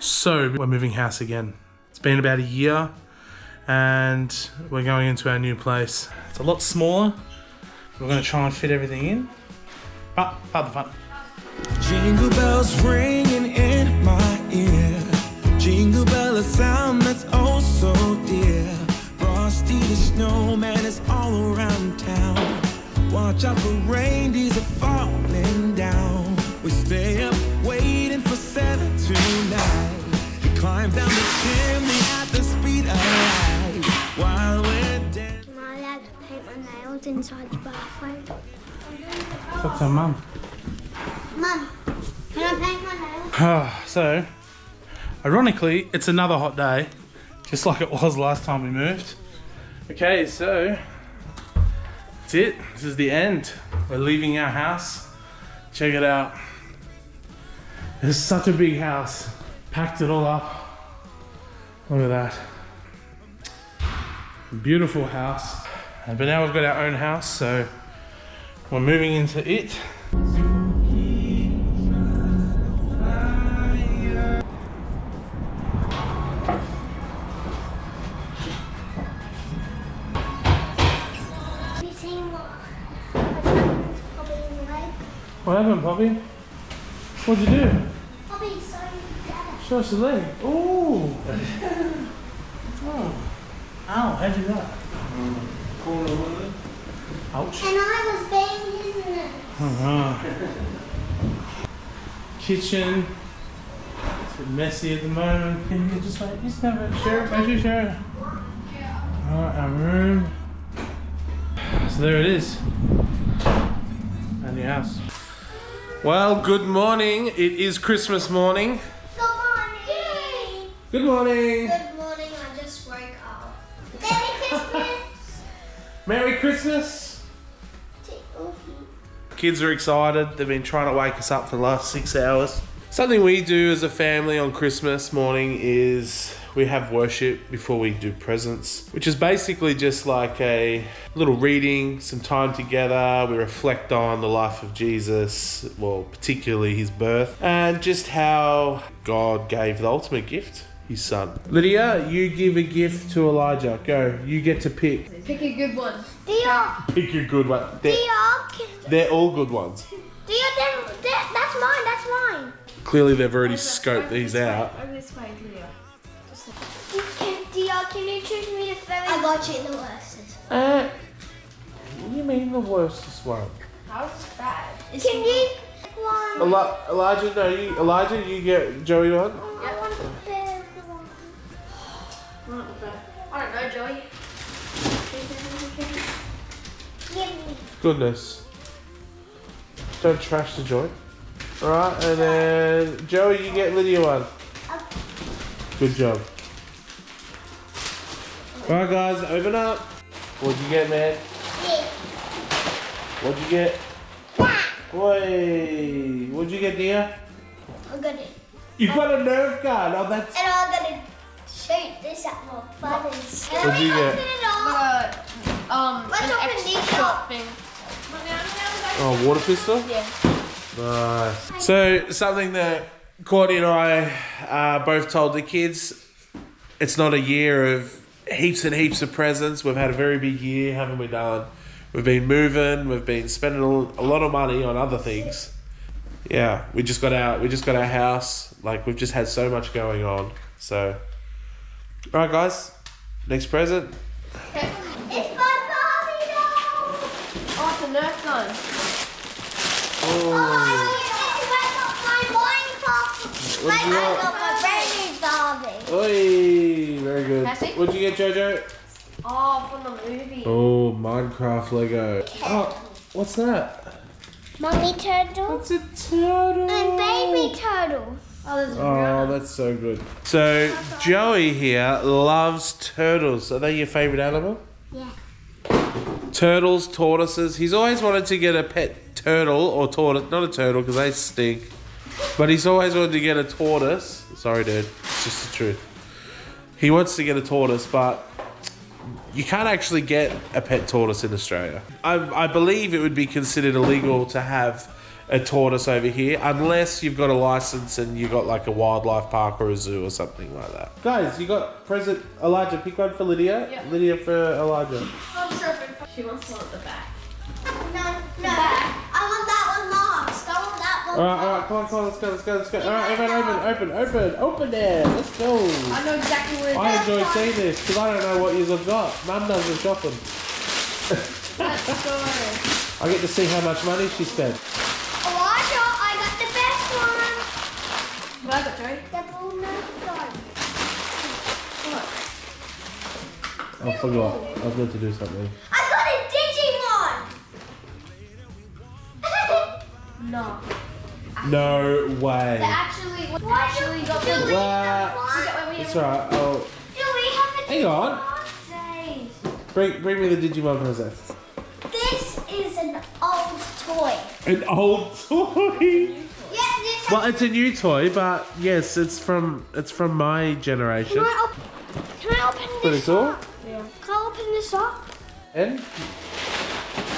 So we're moving house again. It's been about a year and we're going into our new place. It's a lot smaller. We're going to try and fit everything in, but part of the fun. Jingle bells ringing in my ear. Jingle bell, a sound that's oh so dear. Frosty the snowman is all around town. Watch out for reindeers are falling down. We stay up waiting for Santa tonight. He climbs down the chimney at the speed of light while we're dancing. Am I allowed to paint my nails inside the bathroom? Talk to Mum. Mum, can I paint my nails? So, ironically, it's another hot day, just like it was last time we moved. Okay, so that's it. This is the end. We're leaving our house. Check it out. It's such a big house. Packed it all up. Look at that. Beautiful house. But now we've got our own house, so we're moving into it. Have you seen what Poppy in the leg? What happened, Poppy? What'd you do? Poppy's so dead. Show us the leg. Ooh. Oh. Ow, how'd you do that? Ouch. And I was being his nurse. Kitchen. It's a bit messy at the moment. Can you just like, just have it, share it, make sure share it. Alright, our room. So there it is. Our new house. Well, good morning. It is Christmas morning. Good morning. Good morning. Good morning, I just woke up. Merry Christmas. Merry Christmas. Kids are excited. They've been trying to wake us up for the last 6 hours. Something we do as a family on Christmas morning is we have worship before we do presents, which is basically just like a little reading, some time together. We reflect on the life of Jesus, well, particularly his birth, and just how God gave the ultimate gift, his son. Lydia, you give a gift to Elijah. Go. You get to pick. Pick a good one. Pick your good one. They're all good ones. That's mine, that's mine. Clearly they've already scoped these out. Over this way, Lydia. Can you choose me the very... I got you the worst. What do you mean the worstest one? How's bad? Can you pick one? Elijah, no, Elijah, you get Joey one. I want the big one. I don't know, Joey. Give me. Goodness. Don't trash the joint. Alright, and then Joey, you get Lydia one. Good job. Alright guys, open up. What'd you get, man? Yeah. What'd you get? Oi, what'd you get, dear? I got it. You got a Nerf gun. Oh, that's... And I'm gonna shoot this at my buddies. What'd you get? Let's an open extra these short up. thing. Oh, water pistol? Yeah. Nice. So, something that Courtney and I both told the kids, it's not a year of heaps and heaps of presents. We've had a very big year, haven't we, darling? We've been moving, we've been spending a lot of money on other things. Yeah, we just got our house. Like, we've just had so much going on. So, all right, guys, next present. It's my Barbie doll. Oh, it's a Nerf gun. What did you I want? got my brand new Barbie. Oi, very good. Can I see? What'd you get, Jojo? Oh, from the movie. Oh, Minecraft Lego. Oh, what's that? Mummy turtle It's a turtle. and baby turtle. Oh, there's a Oh, that's so good. So, Joey here loves turtles. Are they your favourite animal? Yeah. Turtles, tortoises. He's always wanted to get a pet turtle or tortoise. Not a turtle because they stink. But he's always wanted to get a tortoise. Sorry, dude. It's just the truth. He wants to get a tortoise, but you can't actually get a pet tortoise in Australia. I believe it would be considered illegal to have a tortoise over here, unless you've got a license and you've got like a wildlife park or a zoo or something like that. Guys, you got present Elijah. Pick one for Lydia. Yeah. Lydia for Elijah. I'm sure she wants one at the back. No, I want that one last. I want that one. Alright, come on, let's go. Alright, everyone, open there. Let's go. I know exactly where it is. I enjoy seeing this because I don't know what you've got. Mum does the shopping. Let's go. I get to see how much money she spent. Elijah, I got the best one. What I got, Joey? The full Nerf gun. What? I forgot. I was meant to do something. I got a Digimon. No. No way. They actually got Do we the. have What? one? It's alright. Oh, Do we have a hang on. Days. Bring me the Digimon for a sec. This is an old toy. An old toy. Yeah, this Well, it's a new toy, but yes, it's from my generation. Can I open Pretty this cool. up? Yeah. Can I open this up? And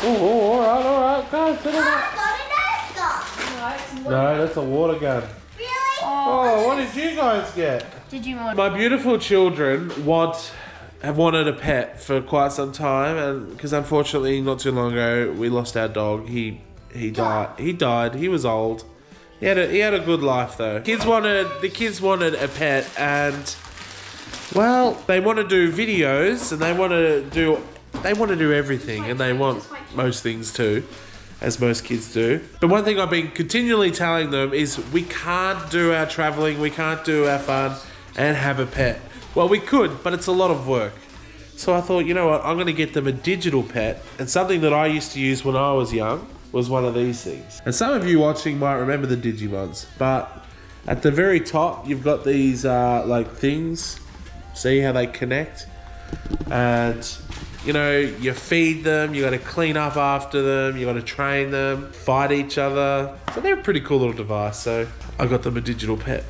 all right, guys, sit it up. I got a Nerf gun. No, it's more. No, that's a water gun. Really? Oh, what did you guys get? Digimon. My beautiful children have wanted a pet for quite some time, and because unfortunately not too long ago we lost our dog. He died. He was old. He had a good life though. The kids wanted a pet, and well, they want to do videos and they want to do everything, and they want most things too, as most kids do. But one thing I've been continually telling them is we can't do our traveling, we can't do our fun and have a pet. Well, we could, but it's a lot of work. So I thought, you know what, I'm going to get them a digital pet, and something that I used to use when I was young was one of these things. And some of you watching might remember the Digimons, but at the very top, you've got these like things. See how they connect? And you know, you feed them, you got to clean up after them, you got to train them, fight each other. So they're a pretty cool little device. So I got them a digital pet.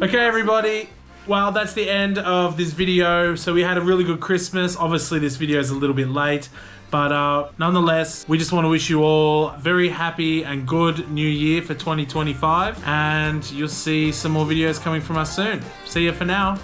Okay, everybody. Well, that's the end of this video. So we had a really good Christmas. Obviously, this video is a little bit late, but nonetheless, we just want to wish you all a very happy and good new year for 2025. And you'll see some more videos coming from us soon. See you for now.